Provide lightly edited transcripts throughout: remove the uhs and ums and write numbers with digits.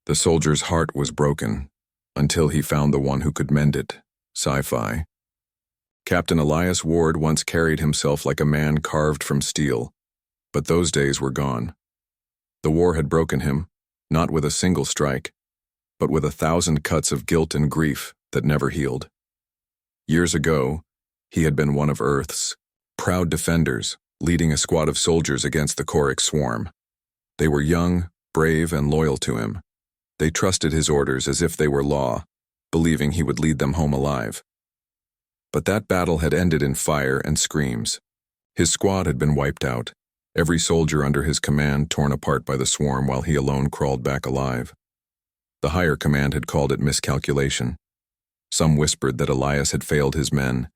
The soldier's heart was broken until he found the one who could mend it, Sci-Fi. Captain Elias Ward once carried himself like a man carved from steel, but those days were gone. The war had broken him, not with a single strike, but with 1,000 cuts of guilt and grief that never healed. Years ago, he had been one of Earth's proud defenders, leading a squad of soldiers against the Orcs swarm. They were young, brave, and loyal to him. They trusted his orders as if they were law, believing he would lead them home alive. But that battle had ended in fire and screams. His squad had been wiped out, every soldier under his command torn apart by the swarm while he alone crawled back alive. The higher command had called it miscalculation. Some whispered that Elias had failed his men,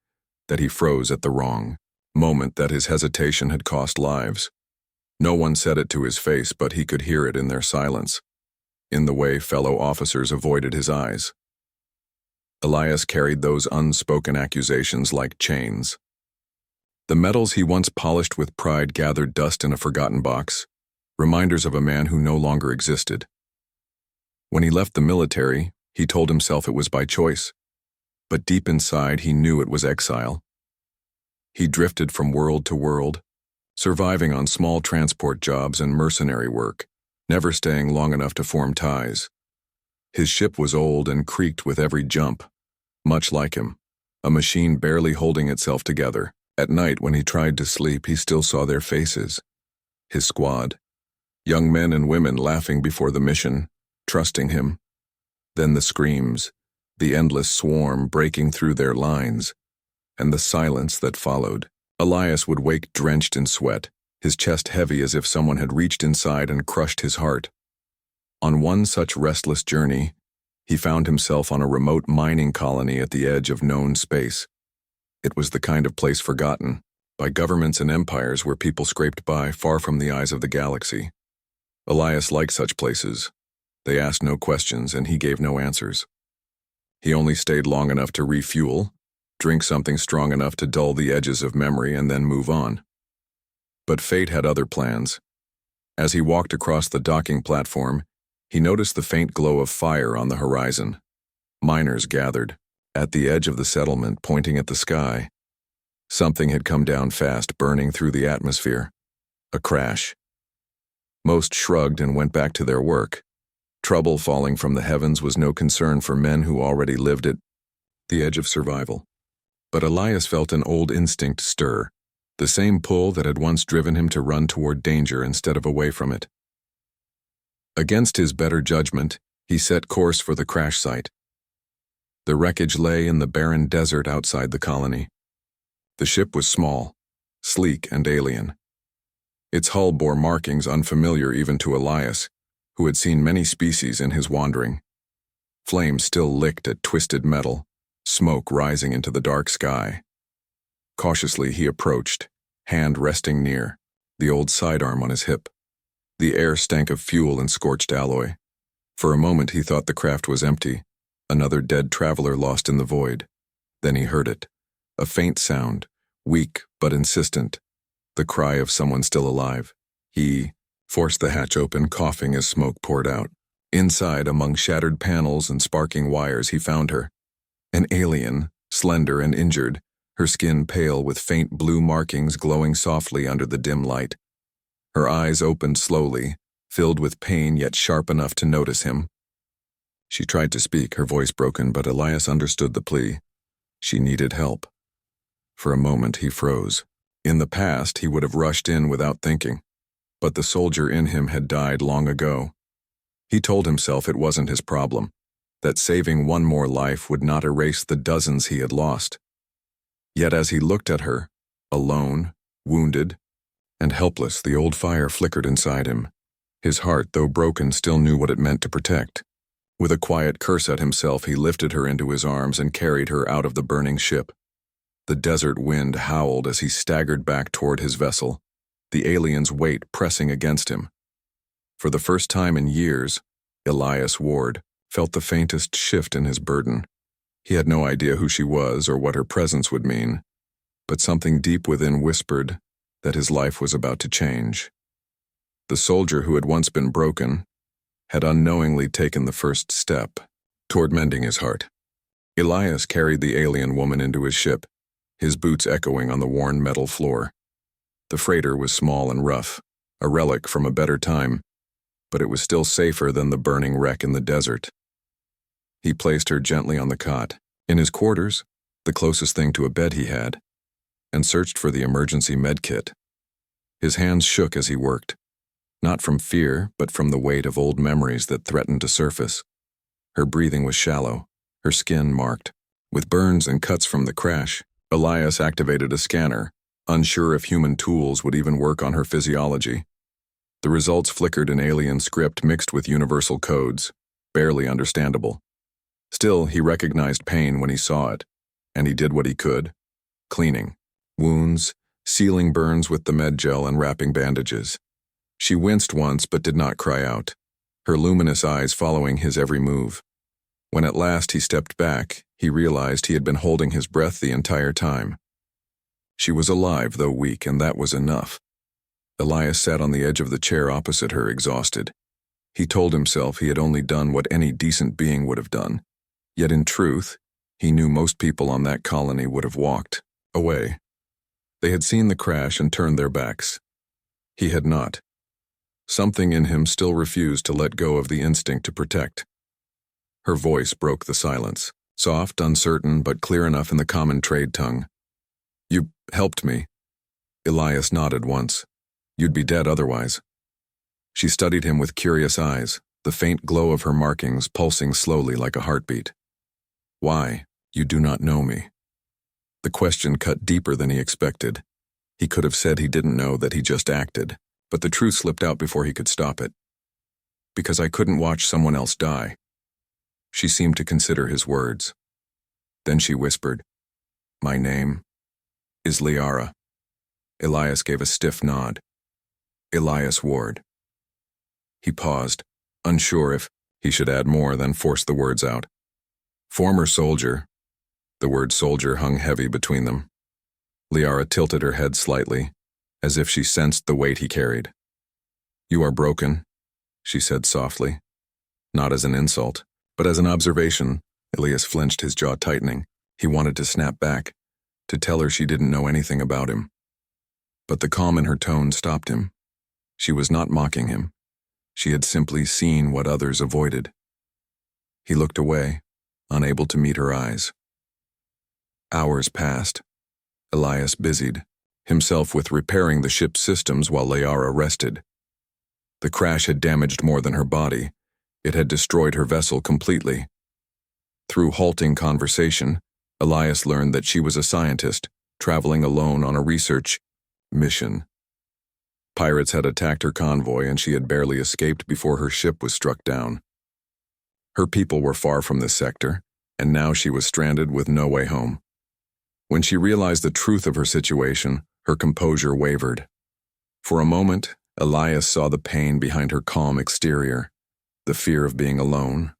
that he froze at the wrong moment, that his hesitation had cost lives. No one said it to his face, but he could hear it in their silence, in the way fellow officers avoided his eyes. Elias carried those unspoken accusations like chains. The medals he once polished with pride gathered dust in a forgotten box, reminders of a man who no longer existed. When he left the military, he told himself it was by choice, but deep inside he knew it was exile. He drifted from world to world, surviving on small transport jobs and mercenary work, never staying long enough to form ties. His ship was old and creaked with every jump, much like him, a machine barely holding itself together. At night, when he tried to sleep, he still saw their faces, his squad, young men and women laughing before the mission, trusting him. Then the screams, the endless swarm breaking through their lines, and the silence that followed. Elias would wake drenched in sweat, his chest heavy as if someone had reached inside and crushed his heart. On one such restless journey, he found himself on a remote mining colony at the edge of known space. It was the kind of place forgotten by governments and empires where people scraped by far from the eyes of the galaxy. Elias liked such places. They asked no questions and he gave no answers. He only stayed long enough to refuel, drink something strong enough to dull the edges of memory, and then move on. But fate had other plans. As he walked across the docking platform, he noticed the faint glow of fire on the horizon. Miners gathered, at the edge of the settlement, pointing at the sky. Something had come down fast, burning through the atmosphere. A crash. Most shrugged and went back to their work. Trouble falling from the heavens was no concern for men who already lived at the edge of survival. But Elias felt an old instinct stir, the same pull that had once driven him to run toward danger instead of away from it. Against his better judgment, he set course for the crash site. The wreckage lay in the barren desert outside the colony. The ship was small, sleek, and alien. Its hull bore markings unfamiliar even to Elias, who had seen many species in his wandering. Flames still licked at twisted metal, smoke rising into the dark sky. Cautiously he approached, hand resting near, the old sidearm on his hip. The air stank of fuel and scorched alloy. For a moment he thought the craft was empty, another dead traveler lost in the void. Then he heard it, a faint sound, weak but insistent, the cry of someone still alive. He forced the hatch open, coughing as smoke poured out. Inside, among shattered panels and sparking wires, he found her. An alien, slender and injured, her skin pale with faint blue markings glowing softly under the dim light. Her eyes opened slowly, filled with pain yet sharp enough to notice him. She tried to speak, her voice broken, but Elias understood the plea. She needed help. For a moment he froze. In the past he would have rushed in without thinking, but the soldier in him had died long ago. He told himself it wasn't his problem, that saving one more life would not erase the dozens he had lost. Yet as he looked at her, alone, wounded, and helpless, the old fire flickered inside him. His heart, though broken, still knew what it meant to protect. With a quiet curse at himself, he lifted her into his arms and carried her out of the burning ship. The desert wind howled as he staggered back toward his vessel, the alien's weight pressing against him. For the first time in years, Elias Ward felt the faintest shift in his burden. He had no idea who she was or what her presence would mean, but something deep within whispered that his life was about to change. The soldier who had once been broken had unknowingly taken the first step toward mending his heart. Elias carried the alien woman into his ship, his boots echoing on the worn metal floor. The freighter was small and rough, a relic from a better time, but it was still safer than the burning wreck in the desert. He placed her gently on the cot, in his quarters, the closest thing to a bed he had, and searched for the emergency med kit. His hands shook as he worked, not from fear, but from the weight of old memories that threatened to surface. Her breathing was shallow, her skin marked. With burns and cuts from the crash, Elias activated a scanner, unsure if human tools would even work on her physiology. The results flickered in alien script mixed with universal codes, barely understandable. Still, he recognized pain when he saw it, and he did what he could. Cleaning, wounds, sealing burns with the med gel and wrapping bandages. She winced once but did not cry out, her luminous eyes following his every move. When at last he stepped back, he realized he had been holding his breath the entire time. She was alive, though weak, and that was enough. Elias sat on the edge of the chair opposite her, exhausted. He told himself he had only done what any decent being would have done. Yet in truth, he knew most people on that colony would have walked away. They had seen the crash and turned their backs. He had not. Something in him still refused to let go of the instinct to protect. Her voice broke the silence, soft, uncertain, but clear enough in the common trade tongue. "You helped me." Elias nodded once. "You'd be dead otherwise." She studied him with curious eyes, the faint glow of her markings pulsing slowly like a heartbeat. "Why? You do not know me." The question cut deeper than he expected. He could have said he didn't know, that he just acted, but the truth slipped out before he could stop it. "Because I couldn't watch someone else die." She seemed to consider his words. Then she whispered, "My name is Liara." Elias gave a stiff nod. "Elias Ward." He paused, unsure if he should add more, then forced the words out. "Former soldier." The word soldier hung heavy between them. Liara tilted her head slightly, as if she sensed the weight he carried. "You are broken," she said softly. Not as an insult, but as an observation. Elias flinched, his jaw tightening. He wanted to snap back, to tell her she didn't know anything about him. But the calm in her tone stopped him. She was not mocking him. She had simply seen what others avoided. He looked away, unable to meet her eyes. Hours passed. Elias busied himself with repairing the ship's systems while Liara rested. The crash had damaged more than her body. It had destroyed her vessel completely. Through halting conversation, Elias learned that she was a scientist, traveling alone on a research mission. Pirates had attacked her convoy and she had barely escaped before her ship was struck down. Her people were far from this sector, and now she was stranded with no way home. When she realized the truth of her situation, her composure wavered. For a moment, Elias saw the pain behind her calm exterior, the fear of being alone,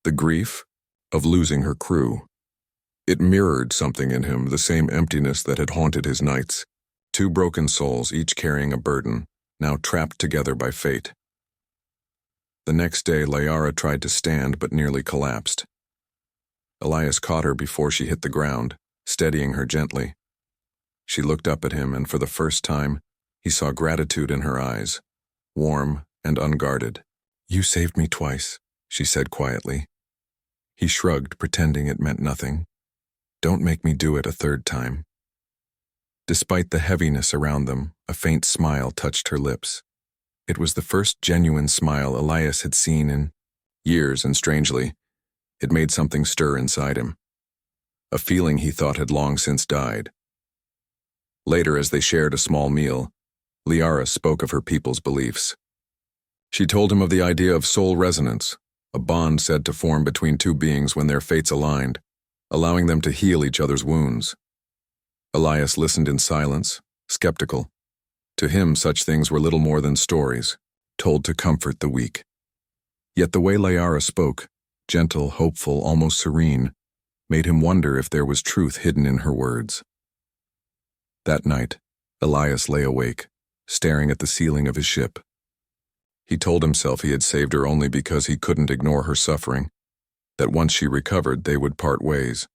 the grief of losing her crew. It mirrored something in him, the same emptiness that had haunted his nights. Two broken souls, each carrying a burden, now trapped together by fate. The next day, Liara tried to stand but nearly collapsed. Elias caught her before she hit the ground, steadying her gently. She looked up at him, and for the first time, he saw gratitude in her eyes, warm and unguarded. "You saved me twice," she said quietly. He shrugged, pretending it meant nothing. "Don't make me do it a third time." Despite the heaviness around them, a faint smile touched her lips. It was the first genuine smile Elias had seen in years, and strangely, it made something stir inside him. A feeling he thought had long since died. Later, as they shared a small meal, Liara spoke of her people's beliefs. She told him of the idea of soul resonance, a bond said to form between two beings when their fates aligned, allowing them to heal each other's wounds. Elias listened in silence, skeptical. To him, such things were little more than stories, told to comfort the weak. Yet the way Liara spoke, gentle, hopeful, almost serene, made him wonder if there was truth hidden in her words. That night, Elias lay awake, staring at the ceiling of his ship. He told himself he had saved her only because he couldn't ignore her suffering, that once she recovered, they would part ways.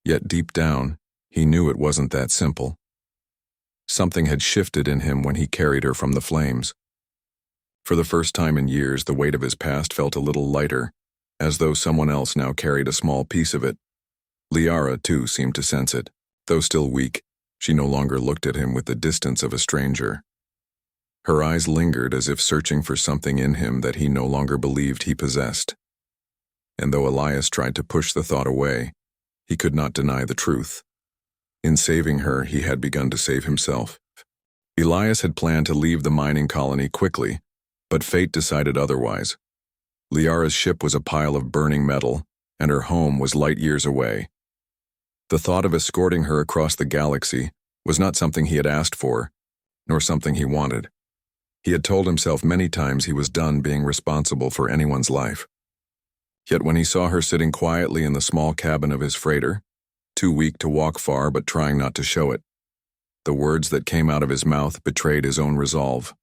Yet deep down, he knew it wasn't that simple. Something had shifted in him when he carried her from the flames. For the first time in years, the weight of his past felt a little lighter, as though someone else now carried a small piece of it. Liara, too, seemed to sense it. Though still weak, she no longer looked at him with the distance of a stranger. Her eyes lingered as if searching for something in him that he no longer believed he possessed. And though Elias tried to push the thought away, he could not deny the truth. In saving her, he had begun to save himself. Elias had planned to leave the mining colony quickly, but fate decided otherwise. Liara's ship was a pile of burning metal, and her home was light years away. The thought of escorting her across the galaxy was not something he had asked for, nor something he wanted. He had told himself many times he was done being responsible for anyone's life. Yet when he saw her sitting quietly in the small cabin of his freighter, too weak to walk far but trying not to show it, the words that came out of his mouth betrayed his own resolve.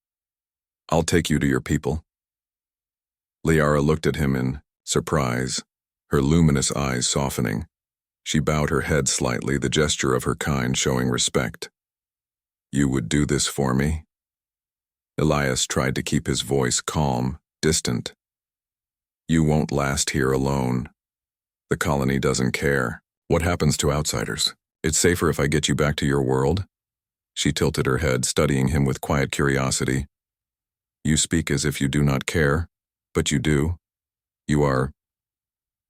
"I'll take you to your people." Liara looked at him in surprise, her luminous eyes softening. She bowed her head slightly, the gesture of her kind showing respect. "You would do this for me?" Elias tried to keep his voice calm, distant. "You won't last here alone. The colony doesn't care. What happens to outsiders? It's safer if I get you back to your world?" She tilted her head, studying him with quiet curiosity. "You speak as if you do not care, but you do. You are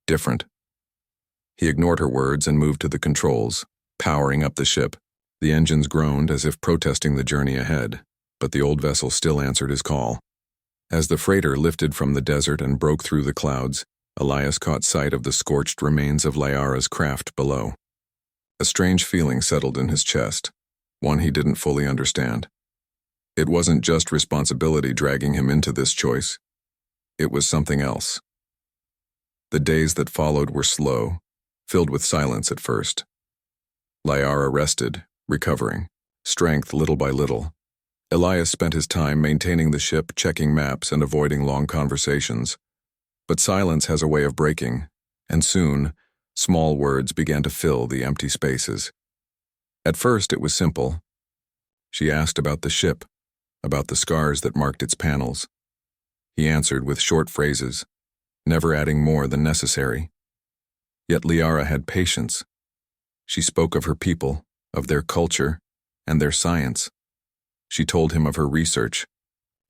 different." He ignored her words and moved to the controls, powering up the ship. The engines groaned as if protesting the journey ahead, but the old vessel still answered his call. As the freighter lifted from the desert and broke through the clouds, Elias caught sight of the scorched remains of Liara's craft below. A strange feeling settled in his chest, one he didn't fully understand. It wasn't just responsibility dragging him into this choice. It was something else. The days that followed were slow, filled with silence at first. Liara rested, recovering, strength little by little. Elias spent his time maintaining the ship, checking maps, and avoiding long conversations. But silence has a way of breaking, and soon, small words began to fill the empty spaces. At first, it was simple. She asked about the ship, about the scars that marked its panels. He answered with short phrases, never adding more than necessary. Yet Liara had patience. She spoke of her people, of their culture, and their science. She told him of her research,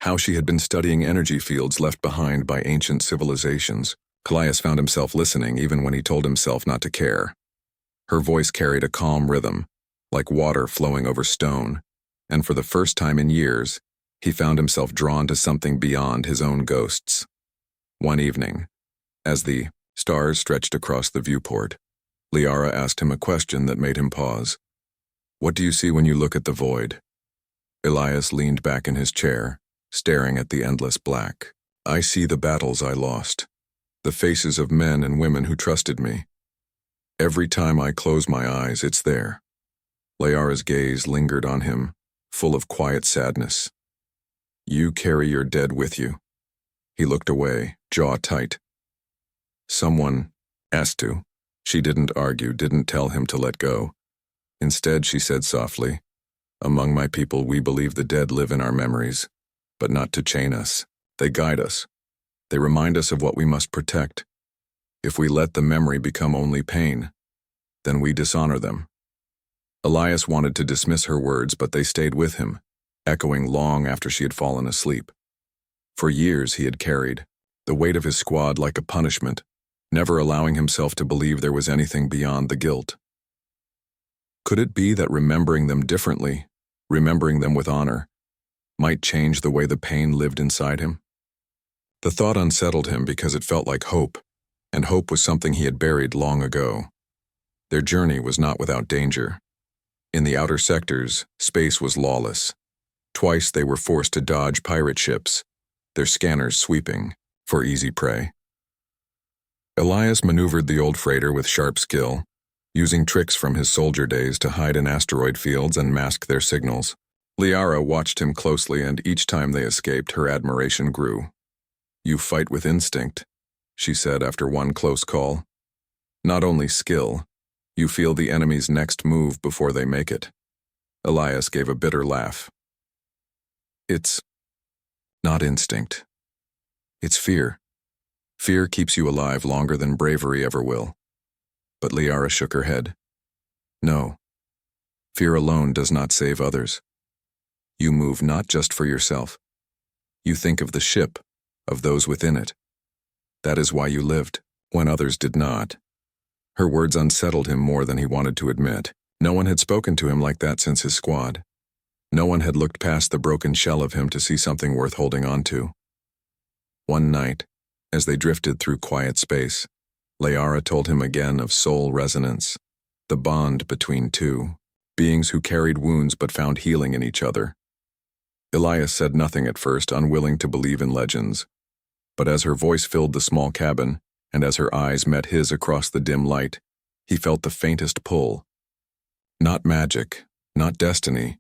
how she had been studying energy fields left behind by ancient civilizations. Elias found himself listening even when he told himself not to care. Her voice carried a calm rhythm, like water flowing over stone, and for the first time in years, he found himself drawn to something beyond his own ghosts. One evening, as the stars stretched across the viewport, Liara asked him a question that made him pause. "What do you see when you look at the void?" Elias leaned back in his chair, staring at the endless black. "I see the battles I lost, the faces of men and women who trusted me. Every time I close my eyes, it's there." Liara's gaze lingered on him, full of quiet sadness. "You carry your dead with you." He looked away, jaw tight. "Someone asked to." She didn't argue, didn't tell him to let go. Instead, she said softly, "Among my people, we believe the dead live in our memories, but not to chain us. They guide us. They remind us of what we must protect. If we let the memory become only pain, then we dishonor them." Elias wanted to dismiss her words, but they stayed with him, echoing long after she had fallen asleep. For years he had carried the weight of his squad like a punishment, never allowing himself to believe there was anything beyond the guilt. Could it be that remembering them differently, remembering them with honor, might change the way the pain lived inside him? The thought unsettled him because it felt like hope, and hope was something he had buried long ago. Their journey was not without danger. In the outer sectors, space was lawless. Twice they were forced to dodge pirate ships, their scanners sweeping for easy prey. Elias maneuvered the old freighter with sharp skill, using tricks from his soldier days to hide in asteroid fields and mask their signals. Liara watched him closely, and each time they escaped, her admiration grew. "You fight with instinct," she said after one close call. "Not only skill, you feel the enemy's next move before they make it." Elias gave a bitter laugh. "It's not instinct. It's fear. Fear keeps you alive longer than bravery ever will." But Liara shook her head. "No. Fear alone does not save others. You move not just for yourself. You think of the ship, of those within it. That is why you lived, when others did not." Her words unsettled him more than he wanted to admit. No one had spoken to him like that since his squad. No one had looked past the broken shell of him to see something worth holding on to. One night, as they drifted through quiet space, Liara told him again of soul resonance, the bond between two, beings who carried wounds but found healing in each other. Elias said nothing at first, unwilling to believe in legends. But as her voice filled the small cabin, and as her eyes met his across the dim light, he felt the faintest pull. Not magic, not destiny,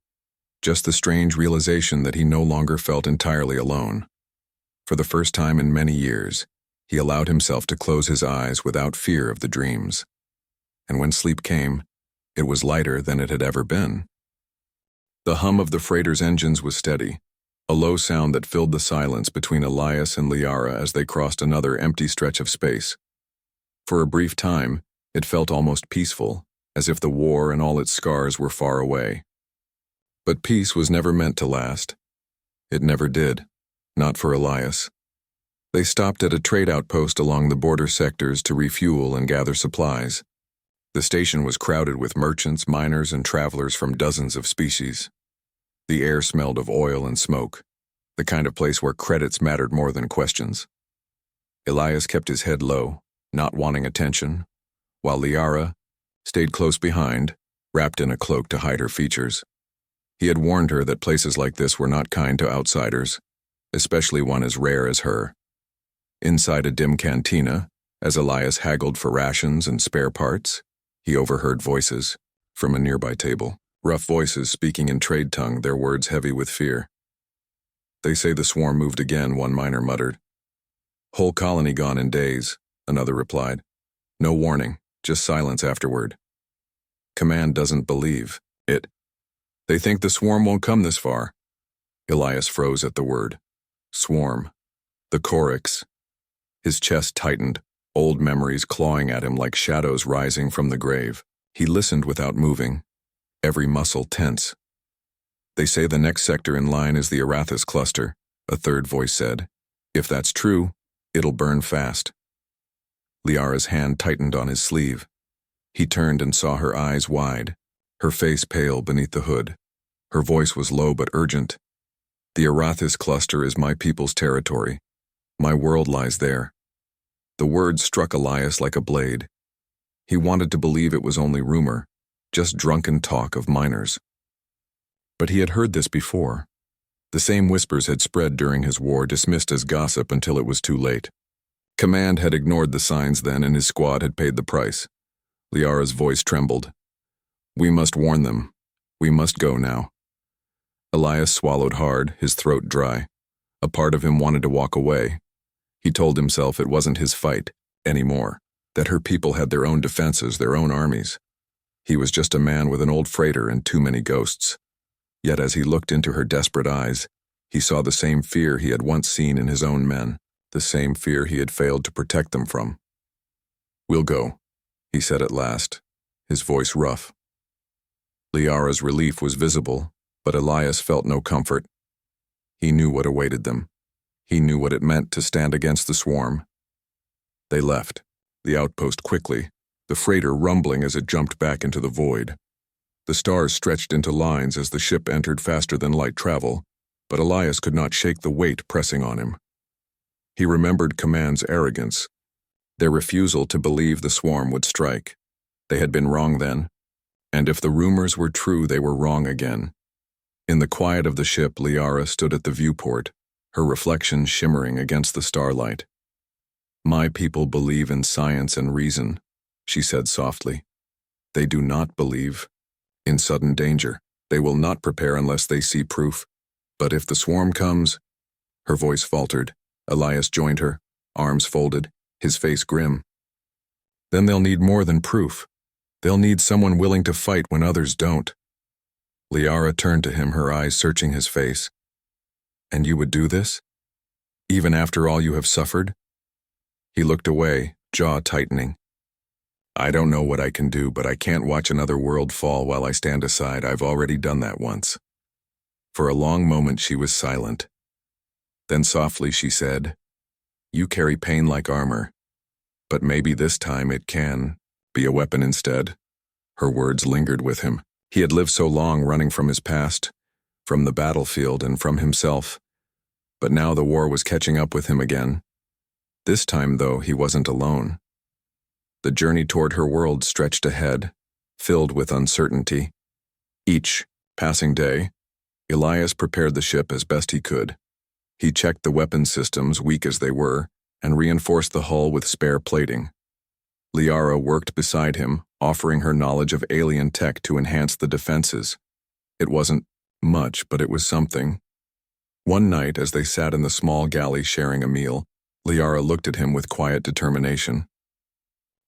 just the strange realization that he no longer felt entirely alone. For the first time in many years, he allowed himself to close his eyes without fear of the dreams. And when sleep came, it was lighter than it had ever been. The hum of the freighter's engines was steady, a low sound that filled the silence between Elias and Liara as they crossed another empty stretch of space. For a brief time, it felt almost peaceful, as if the war and all its scars were far away. But peace was never meant to last. It never did, not for Elias. They stopped at a trade outpost along the border sectors to refuel and gather supplies. The station was crowded with merchants, miners, and travelers from dozens of species. The air smelled of oil and smoke, the kind of place where credits mattered more than questions. Elias kept his head low, not wanting attention, while Liara stayed close behind, wrapped in a cloak to hide her features. He had warned her that places like this were not kind to outsiders, especially one as rare as her. Inside a dim cantina, as Elias haggled for rations and spare parts, he overheard voices from a nearby table. Rough voices speaking in trade tongue, their words heavy with fear. "They say the swarm moved again," one miner muttered. "Whole colony gone in days," another replied. "No warning, just silence afterward. Command doesn't believe it. They think the swarm won't come this far." Elias froze at the word. Swarm. The Orcs. His chest tightened, old memories clawing at him like shadows rising from the grave. He listened without moving, every muscle tense. "They say the next sector in line is the Arathis cluster," a third voice said. "If that's true, it'll burn fast." Liara's hand tightened on his sleeve. He turned and saw her eyes wide, her face pale beneath the hood. Her voice was low but urgent. "The Arathis cluster is my people's territory. My world lies there." The words struck Elias like a blade. He wanted to believe it was only rumor, just drunken talk of miners. But he had heard this before. The same whispers had spread during his war, dismissed as gossip until it was too late. Command had ignored the signs then, and his squad had paid the price. Liara's voice trembled. "We must warn them. We must go now." Elias swallowed hard, his throat dry. A part of him wanted to walk away. He told himself it wasn't his fight anymore, that her people had their own defenses, their own armies. He was just a man with an old freighter and too many ghosts. Yet as he looked into her desperate eyes, he saw the same fear he had once seen in his own men, the same fear he had failed to protect them from. "We'll go," he said at last, his voice rough. Liara's relief was visible, but Elias felt no comfort. He knew what awaited them. He knew what it meant to stand against the swarm. They left, the outpost quickly, the freighter rumbling as it jumped back into the void. The stars stretched into lines as the ship entered faster than light travel, but Elias could not shake the weight pressing on him. He remembered Command's arrogance, their refusal to believe the swarm would strike. They had been wrong then, and if the rumors were true, they were wrong again. In the quiet of the ship, Liara stood at the viewport, her reflection shimmering against the starlight. "My people believe in science and reason," she said softly. "They do not believe in sudden danger." They will not prepare unless they see proof. But if the swarm comes, her voice faltered. Elias joined her, arms folded, his face grim. Then they'll need more than proof. They'll need someone willing to fight when others don't. Liara turned to him, her eyes searching his face. And you would do this? Even after all you have suffered? He looked away, jaw tightening. I don't know what I can do, but I can't watch another world fall while I stand aside. I've already done that once. For a long moment she was silent. Then softly she said, You carry pain like armor, but maybe this time it can be a weapon instead. Her words lingered with him. He had lived so long running from his past, from the battlefield and from himself. But now the war was catching up with him again. This time, though, he wasn't alone. The journey toward her world stretched ahead, filled with uncertainty. Each passing day, Elias prepared the ship as best he could. He checked the weapon systems, weak as they were, and reinforced the hull with spare plating. Liara worked beside him, offering her knowledge of alien tech to enhance the defenses. It wasn't much, but it was something. One night, as they sat in the small galley sharing a meal, Liara looked at him with quiet determination.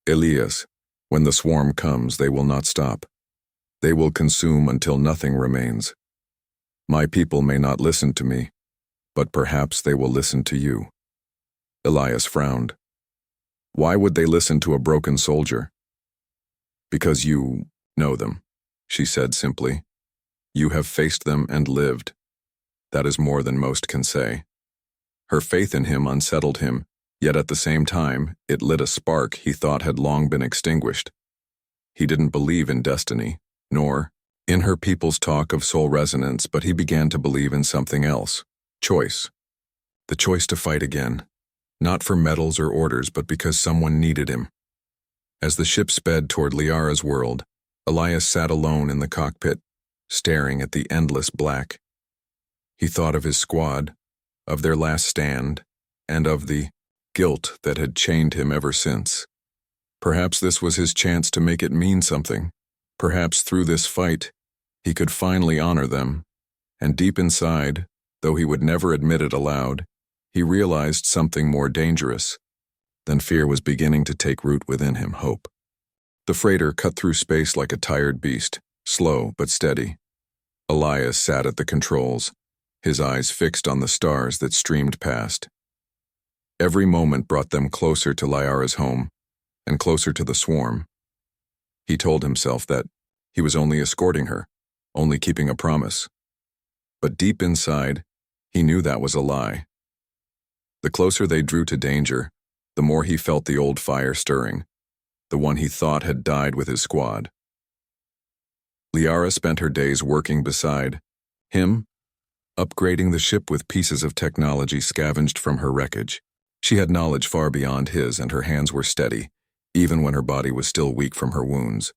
Elias, when the swarm comes, they will not stop. They will consume until nothing remains. My people may not listen to me, but perhaps they will listen to you. Elias frowned. Why would they listen to a broken soldier? Because you know them, she said simply. You have faced them and lived. That is more than most can say. Her faith in him unsettled him, yet at the same time, it lit a spark he thought had long been extinguished. He didn't believe in destiny, nor in her people's talk of soul resonance, but he began to believe in something else. Choice. The choice to fight again. Not for medals or orders, but because someone needed him. As the ship sped toward Liara's world, Elias sat alone in the cockpit, staring at the endless black. He thought of his squad, of their last stand, and of the guilt that had chained him ever since. Perhaps this was his chance to make it mean something. Perhaps through this fight, he could finally honor them. And deep inside, though he would never admit it aloud, he realized something more dangerous than fear was beginning to take root within him: hope. The freighter cut through space like a tired beast, slow but steady. Elias sat at the controls, his eyes fixed on the stars that streamed past. Every moment brought them closer to Liara's home, and closer to the swarm. He told himself that he was only escorting her, only keeping a promise. But deep inside, he knew that was a lie. The closer they drew to danger, the more he felt the old fire stirring, the one he thought had died with his squad. Liara spent her days working beside him, upgrading the ship with pieces of technology scavenged from her wreckage. She had knowledge far beyond his, and her hands were steady, even when her body was still weak from her wounds.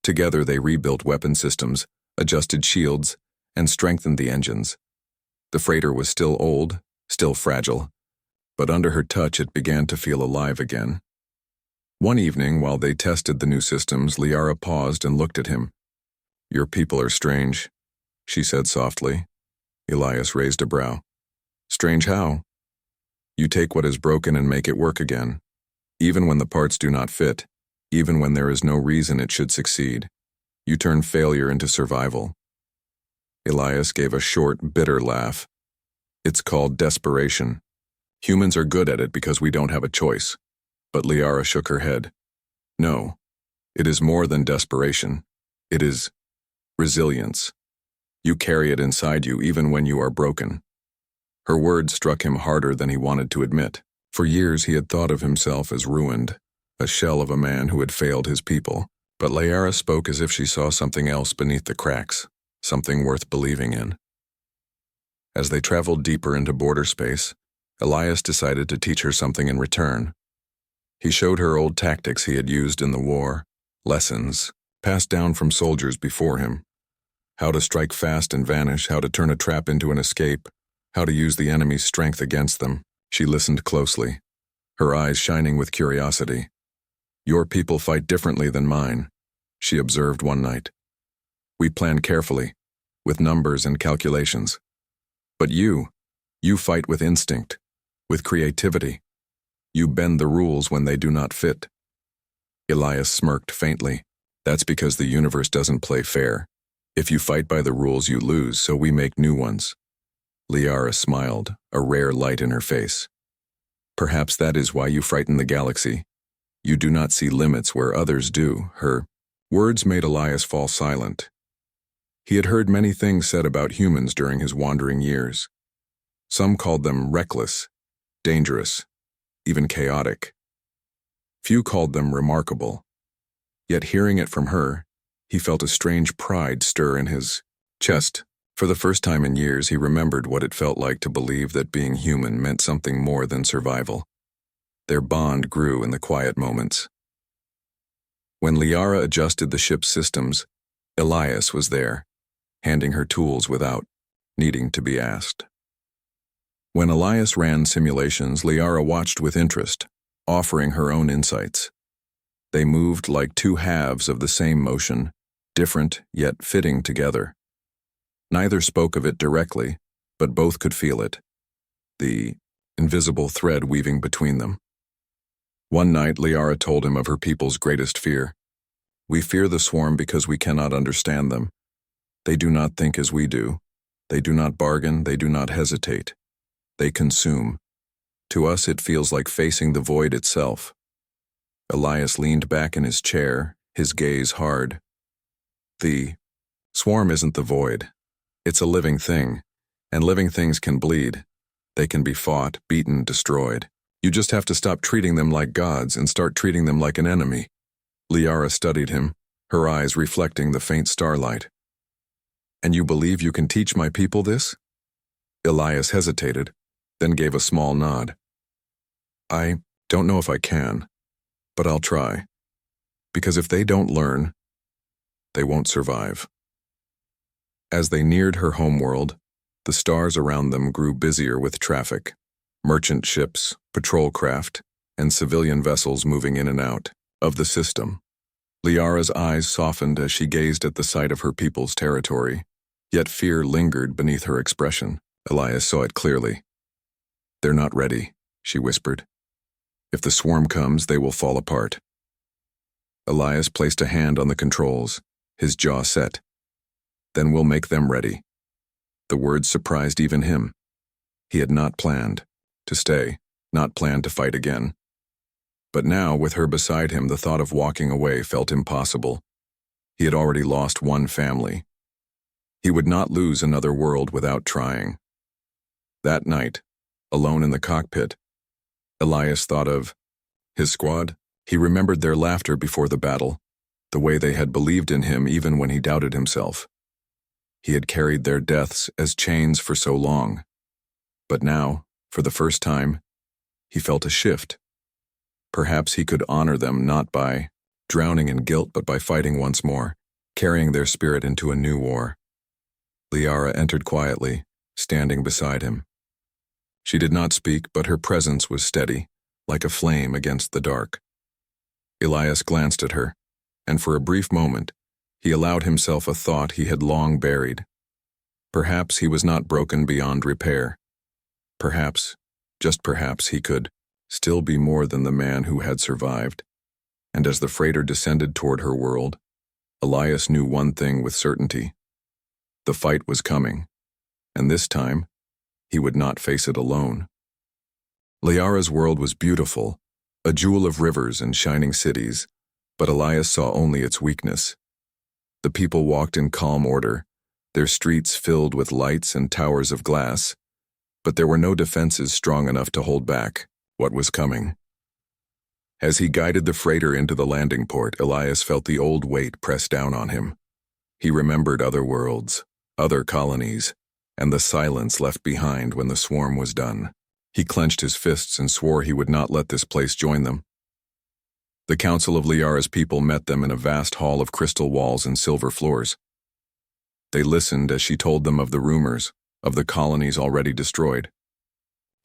Together they rebuilt weapon systems, adjusted shields, and strengthened the engines. The freighter was still old, still fragile, but under her touch it began to feel alive again. One evening, while they tested the new systems, Liara paused and looked at him. Your people are strange, she said softly. Elias raised a brow. Strange how? You take what is broken and make it work again, even when the parts do not fit, even when there is no reason it should succeed. You turn failure into survival. Elias gave a short, bitter laugh. It's called desperation. Humans are good at it because we don't have a choice. But Liara shook her head. No, it is more than desperation. It is resilience. You carry it inside you even when you are broken. Her words struck him harder than he wanted to admit. For years he had thought of himself as ruined, a shell of a man who had failed his people. But Liara spoke as if she saw something else beneath the cracks, something worth believing in. As they traveled deeper into border space, Elias decided to teach her something in return. He showed her old tactics he had used in the war, lessons passed down from soldiers before him. How to strike fast and vanish, how to turn a trap into an escape, how to use the enemy's strength against them. She listened closely, her eyes shining with curiosity. Your people fight differently than mine, she observed one night. We plan carefully, with numbers and calculations. But you fight with instinct, with creativity. You bend the rules when they do not fit. Elias smirked faintly. That's because the universe doesn't play fair. If you fight by the rules, you lose, so we make new ones. Liara smiled, a rare light in her face. Perhaps that is why you frighten the galaxy. You do not see limits where others do. Her words made Elias fall silent. He had heard many things said about humans during his wandering years. Some called them reckless, dangerous, even chaotic. Few called them remarkable. Yet hearing it from her, he felt a strange pride stir in his chest. For the first time in years, he remembered what it felt like to believe that being human meant something more than survival. Their bond grew in the quiet moments. When Liara adjusted the ship's systems, Elias was there, handing her tools without needing to be asked. When Elias ran simulations, Liara watched with interest, offering her own insights. They moved like two halves of the same motion, different yet fitting together. Neither spoke of it directly, but both could feel it, the invisible thread weaving between them. One night, Liara told him of her people's greatest fear. We fear the swarm because we cannot understand them. They do not think as we do. They do not bargain, they do not hesitate. They consume. To us, it feels like facing the void itself. Elias leaned back in his chair, his gaze hard. The swarm isn't the void. It's a living thing, and living things can bleed. They can be fought, beaten, destroyed. You just have to stop treating them like gods and start treating them like an enemy. Liara studied him, her eyes reflecting the faint starlight. And you believe you can teach my people this? Elias hesitated, then gave a small nod. I don't know if I can, but I'll try. Because if they don't learn, they won't survive. As they neared her homeworld, the stars around them grew busier with traffic. Merchant ships, patrol craft, and civilian vessels moving in and out of the system. Liara's eyes softened as she gazed at the sight of her people's territory, yet fear lingered beneath her expression. Elias saw it clearly. They're not ready, she whispered. If the swarm comes, they will fall apart. Elias placed a hand on the controls, his jaw set. Then we'll make them ready. The words surprised even him. He had not planned to stay, not planned to fight again. But now, with her beside him, the thought of walking away felt impossible. He had already lost one family. He would not lose another world without trying. That night, alone in the cockpit, Elias thought of his squad. He remembered their laughter before the battle, the way they had believed in him even when he doubted himself. He had carried their deaths as chains for so long. But now, for the first time, he felt a shift. Perhaps he could honor them not by drowning in guilt but by fighting once more, carrying their spirit into a new war. Liara entered quietly, standing beside him. She did not speak, but her presence was steady, like a flame against the dark. Elias glanced at her, and for a brief moment, he allowed himself a thought he had long buried. Perhaps he was not broken beyond repair. Perhaps, just perhaps, he could still be more than the man who had survived. And as the freighter descended toward her world, Elias knew one thing with certainty. The fight was coming, and this time, he would not face it alone. Liara's world was beautiful, a jewel of rivers and shining cities, but Elias saw only its weakness. The people walked in calm order, their streets filled with lights and towers of glass, but there were no defenses strong enough to hold back what was coming. As he guided the freighter into the landing port, Elias felt the old weight press down on him. He remembered other worlds, other colonies, and the silence left behind when the swarm was done. He clenched his fists and swore he would not let this place join them. The council of Liara's people met them in a vast hall of crystal walls and silver floors. They listened as she told them of the rumors, of the colonies already destroyed.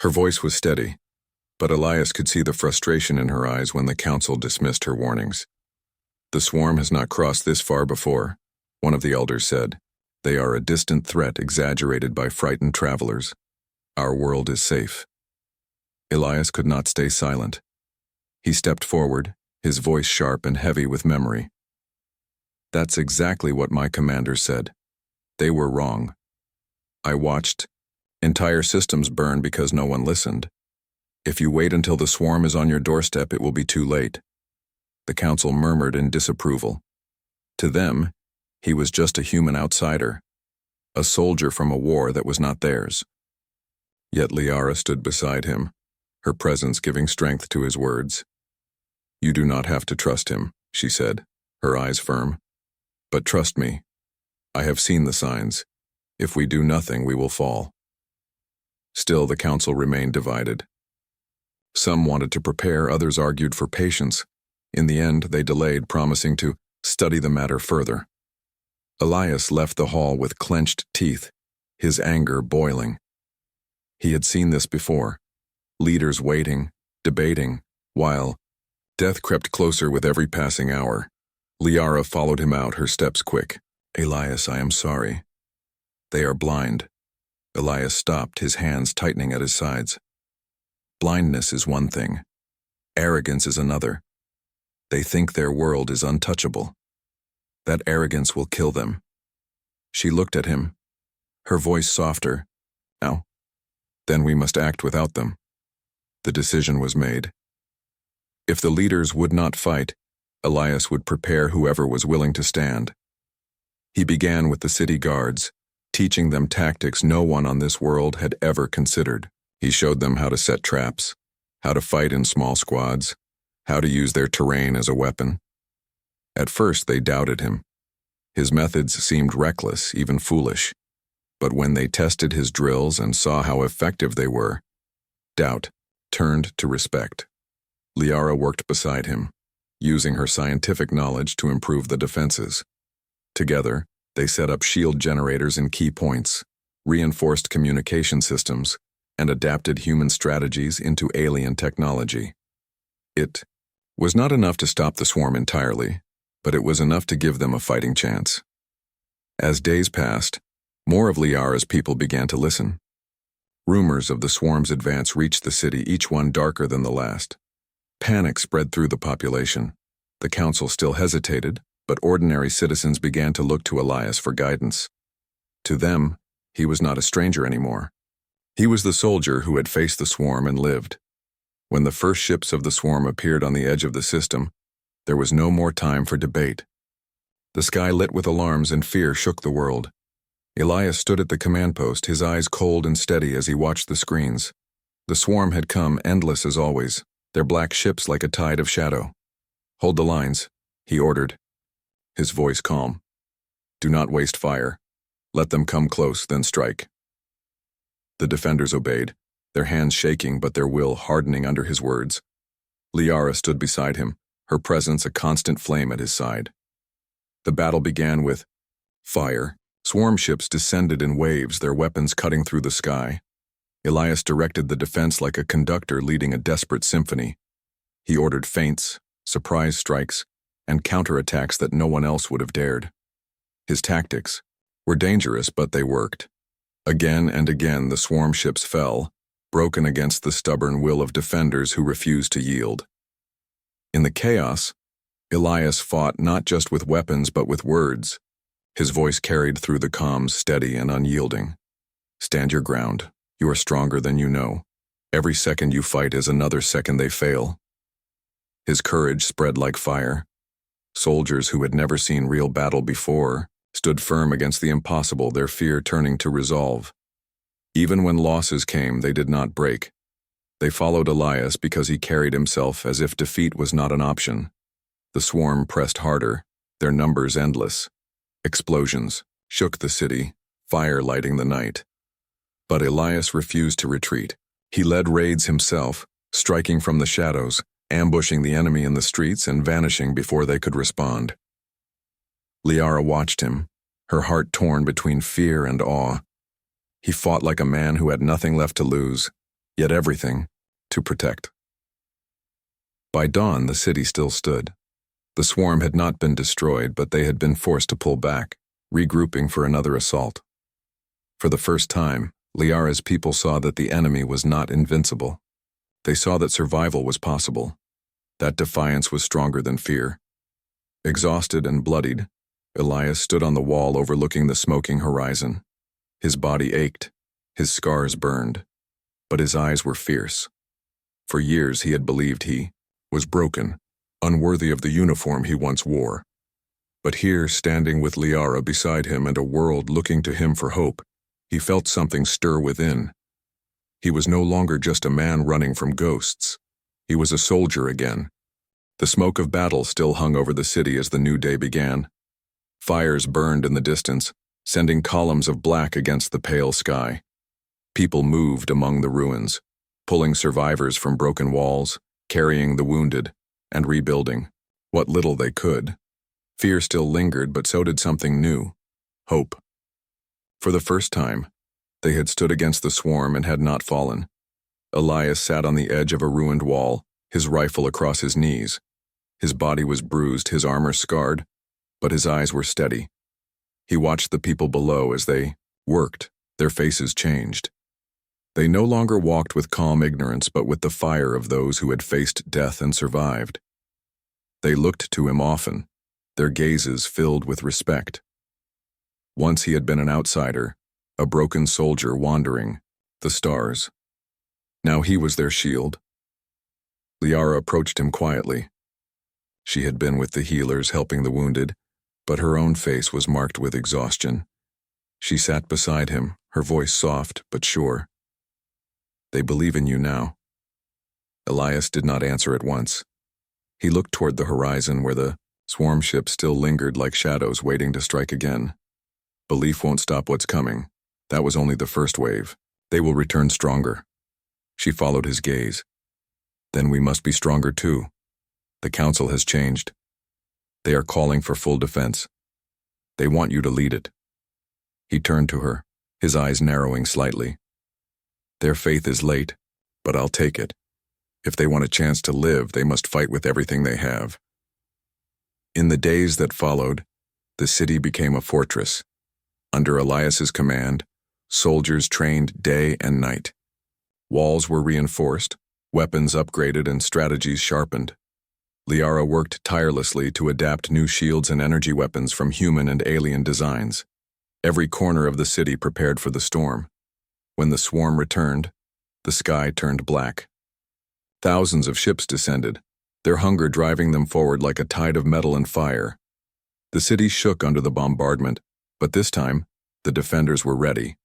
Her voice was steady, but Elias could see the frustration in her eyes when the council dismissed her warnings. The swarm has not crossed this far before, One of the elders said, "They are a distant threat exaggerated by frightened travelers. Our world is safe." Elias could not stay silent. He stepped forward, his voice sharp and heavy with memory. "That's exactly what my commander said. They were wrong. I watched entire systems burn because no one listened. If you wait until the swarm is on your doorstep, it will be too late." The council murmured in disapproval. To them, he was just a human outsider, a soldier from a war that was not theirs. Yet Liara stood beside him, her presence giving strength to his words. "You do not have to trust him," she said, her eyes firm. "But trust me. I have seen the signs. If we do nothing, we will fall." Still, the council remained divided. Some wanted to prepare, others argued for patience. In the end, they delayed, promising to study the matter further. Elias left the hall with clenched teeth, his anger boiling. He had seen this before. Leaders waiting, debating, while death crept closer with every passing hour. Liara followed him out, her steps quick. "Elias, I am sorry." "They are blind." Elias stopped, his hands tightening at his sides. "Blindness is one thing. Arrogance is another. They think their world is untouchable. That arrogance will kill them." She looked at him, her voice softer. "Now, then we must act without them." The decision was made. If the leaders would not fight, Elias would prepare whoever was willing to stand. He began with the city guards, teaching them tactics no one on this world had ever considered. He showed them how to set traps, how to fight in small squads, how to use their terrain as a weapon. At first they doubted him. His methods seemed reckless, even foolish. But when they tested his drills and saw how effective they were, doubt turned to respect. Liara worked beside him, using her scientific knowledge to improve the defenses. Together, they set up shield generators in key points, reinforced communication systems, and adapted human strategies into alien technology. It was not enough to stop the swarm entirely, but it was enough to give them a fighting chance. As days passed, more of Liara's people began to listen. Rumors of the swarm's advance reached the city, each one darker than the last. Panic spread through the population. The council still hesitated, but ordinary citizens began to look to Elias for guidance. To them, he was not a stranger anymore. He was the soldier who had faced the swarm and lived. When the first ships of the swarm appeared on the edge of the system, there was no more time for debate. The sky lit with alarms and fear shook the world. Elias stood at the command post, his eyes cold and steady as he watched the screens. The swarm had come, endless as always, their black ships like a tide of shadow. "Hold the lines," he ordered, his voice calm. "Do not waste fire. Let them come close, then strike." The defenders obeyed, their hands shaking but their will hardening under his words. Liara stood beside him, her presence a constant flame at his side. The battle began with fire. Swarm ships descended in waves, their weapons cutting through the sky. Elias directed the defense like a conductor leading a desperate symphony. He ordered feints, surprise strikes, and counterattacks that no one else would have dared. His tactics were dangerous, but they worked. Again and again the swarm ships fell, broken against the stubborn will of defenders who refused to yield. In the chaos, Elias fought not just with weapons but with words. His voice carried through the comms, steady and unyielding. "Stand your ground. You are stronger than you know. Every second you fight is another second they fail." His courage spread like fire. Soldiers who had never seen real battle before stood firm against the impossible, their fear turning to resolve. Even when losses came, they did not break. They followed Elias because he carried himself as if defeat was not an option. The swarm pressed harder, their numbers endless. Explosions shook the city, fire lighting the night. But Elias refused to retreat. He led raids himself, striking from the shadows, ambushing the enemy in the streets and vanishing before they could respond. Liara watched him, her heart torn between fear and awe. He fought like a man who had nothing left to lose, yet everything to protect. By dawn, the city still stood. The swarm had not been destroyed, but they had been forced to pull back. regrouping for another assault. For the first time, Liara's people saw that the enemy was not invincible. They saw that survival was possible. That defiance was stronger than fear. Exhausted and bloodied, Elias stood on the wall overlooking the smoking horizon. His body ached, his scars burned, but his eyes were fierce. For years he had believed he was broken, unworthy of the uniform he once wore. But here, standing with Liara beside him and a world looking to him for hope, he felt something stir within. He was no longer just a man running from ghosts. He was a soldier again. The smoke of battle still hung over the city as the new day began. Fires burned in the distance, sending columns of black against the pale sky. People moved among the ruins, pulling survivors from broken walls, carrying the wounded, and rebuilding what little they could. Fear still lingered, but so did something new: hope. For the first time, they had stood against the swarm and had not fallen. Elias sat on the edge of a ruined wall, his rifle across his knees. His body was bruised, his armor scarred, but his eyes were steady. He watched the people below as they worked, their faces changed. They no longer walked with calm ignorance, but with the fire of those who had faced death and survived. They looked to him often, their gazes filled with respect. Once he had been an outsider, a broken soldier wandering the stars. Now he was their shield. Liara approached him quietly. She had been with the healers helping the wounded, but her own face was marked with exhaustion. She sat beside him, her voice soft but sure. "They believe in you now." Elias did not answer at once. He looked toward the horizon where the swarm ship still lingered like shadows waiting to strike again. Belief won't stop what's coming. That was only the first wave. They will return stronger. She followed his gaze. Then we must be stronger too. The council has changed. They are calling for full defense. They want you to lead it. He turned to her, his eyes narrowing slightly. Their faith is late, but I'll take it. If they want a chance to live, they must fight with everything they have. In the days that followed, the city became a fortress. Under Elias's command, soldiers trained day and night. Walls were reinforced, weapons upgraded, and strategies sharpened. Liara worked tirelessly to adapt new shields and energy weapons from human and alien designs. Every corner of the city prepared for the storm. When the swarm returned, the sky turned black. Thousands of ships descended, their hunger driving them forward like a tide of metal and fire. The city shook under the bombardment, but this time, the defenders were ready.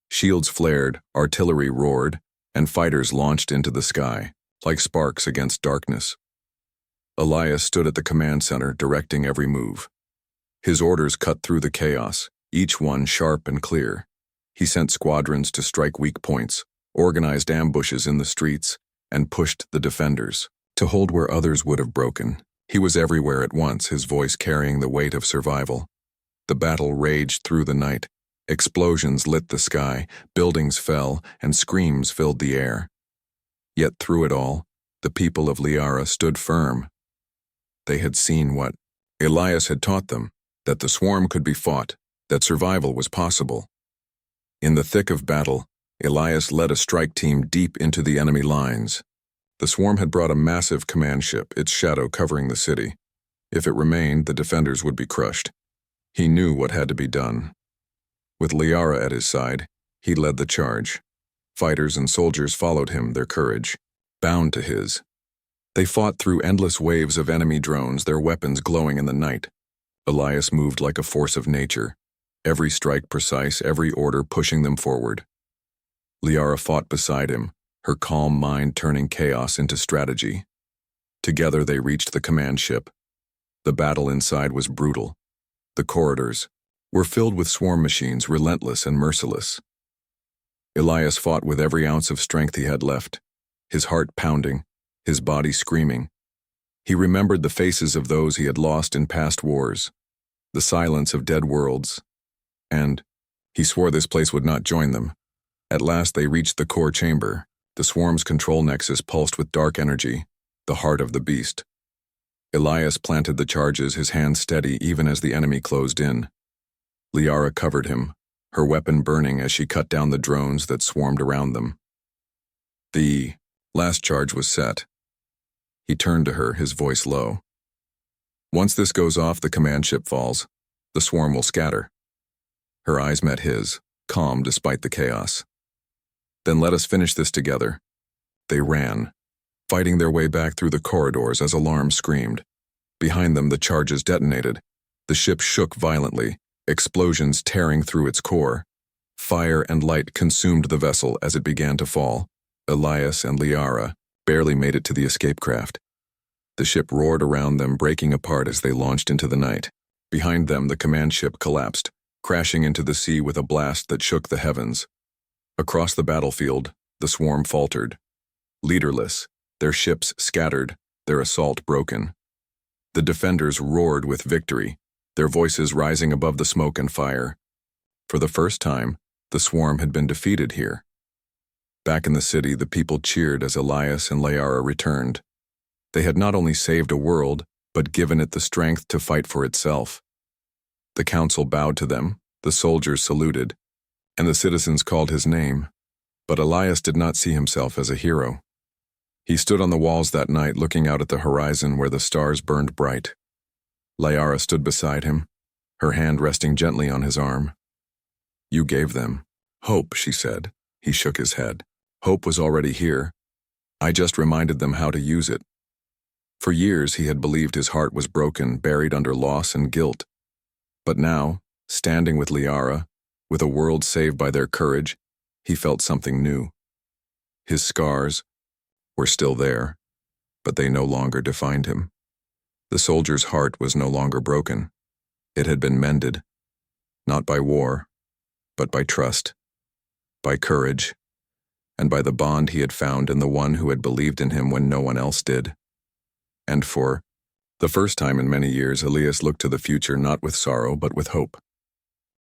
Shields flared, artillery roared, and fighters launched into the sky, like sparks against darkness. Elias stood at the command center, directing every move. His orders cut through the chaos, each one sharp and clear. He sent squadrons to strike weak points, organized ambushes in the streets, and pushed the defenders to hold where others would have broken. He was everywhere at once, his voice carrying the weight of survival. The battle raged through the night. Explosions lit the sky, buildings fell, and screams filled the air. Yet through it all, the people of Liara stood firm. They had seen what Elias had taught them, that the swarm could be fought, that survival was possible. In the thick of battle, Elias led a strike team deep into the enemy lines. The swarm had brought a massive command ship, its shadow covering the city. If it remained, the defenders would be crushed. He knew what had to be done. With Liara at his side, he led the charge. Fighters and soldiers followed him, their courage bound to his. They fought through endless waves of enemy drones, their weapons glowing in the night. Elias moved like a force of nature, every strike precise, every order pushing them forward. Liara fought beside him, her calm mind turning chaos into strategy. Together they reached the command ship. The battle inside was brutal. The corridors were filled with swarm machines, relentless and merciless. Elias fought with every ounce of strength he had left, his heart pounding, his body screaming. He remembered the faces of those he had lost in past wars, the silence of dead worlds, and he swore this place would not join them. At last they reached the core chamber. The swarm's control nexus pulsed with dark energy, the heart of the beast. Elias planted the charges, his hands steady even as the enemy closed in. Liara covered him, her weapon burning as she cut down the drones that swarmed around them. The last charge was set. He turned to her, his voice low. Once this goes off, the command ship falls. The swarm will scatter. Her eyes met his, calm despite the chaos. Then let us finish this together. They ran, fighting their way back through the corridors as alarms screamed. Behind them, the charges detonated. The ship shook violently, explosions tearing through its core. Fire and light consumed the vessel as it began to fall. Elias and Liara barely made it to the escape craft. The ship roared around them, breaking apart as they launched into the night. Behind them, the command ship collapsed, crashing into the sea with a blast that shook the heavens. Across the battlefield, the swarm faltered. Leaderless, their ships scattered, their assault broken. The defenders roared with victory, their voices rising above the smoke and fire. For the first time, the swarm had been defeated here. Back in the city, the people cheered as Elias and Liara returned. They had not only saved a world, but given it the strength to fight for itself. The council bowed to them, the soldiers saluted, and the citizens called his name. But Elias did not see himself as a hero. He stood on the walls that night, looking out at the horizon where the stars burned bright. Liara stood beside him, her hand resting gently on his arm. "You gave them hope," she said. He shook his head. "Hope was already here. I just reminded them how to use it." For years he had believed his heart was broken, buried under loss and guilt. But now, standing with Liara, with a world saved by their courage, he felt something new. His scars were still there, but they no longer defined him. The soldier's heart was no longer broken. It had been mended, not by war, but by trust, by courage, and by the bond he had found in the one who had believed in him when no one else did. And for the first time in many years, Elias looked to the future not with sorrow but with hope.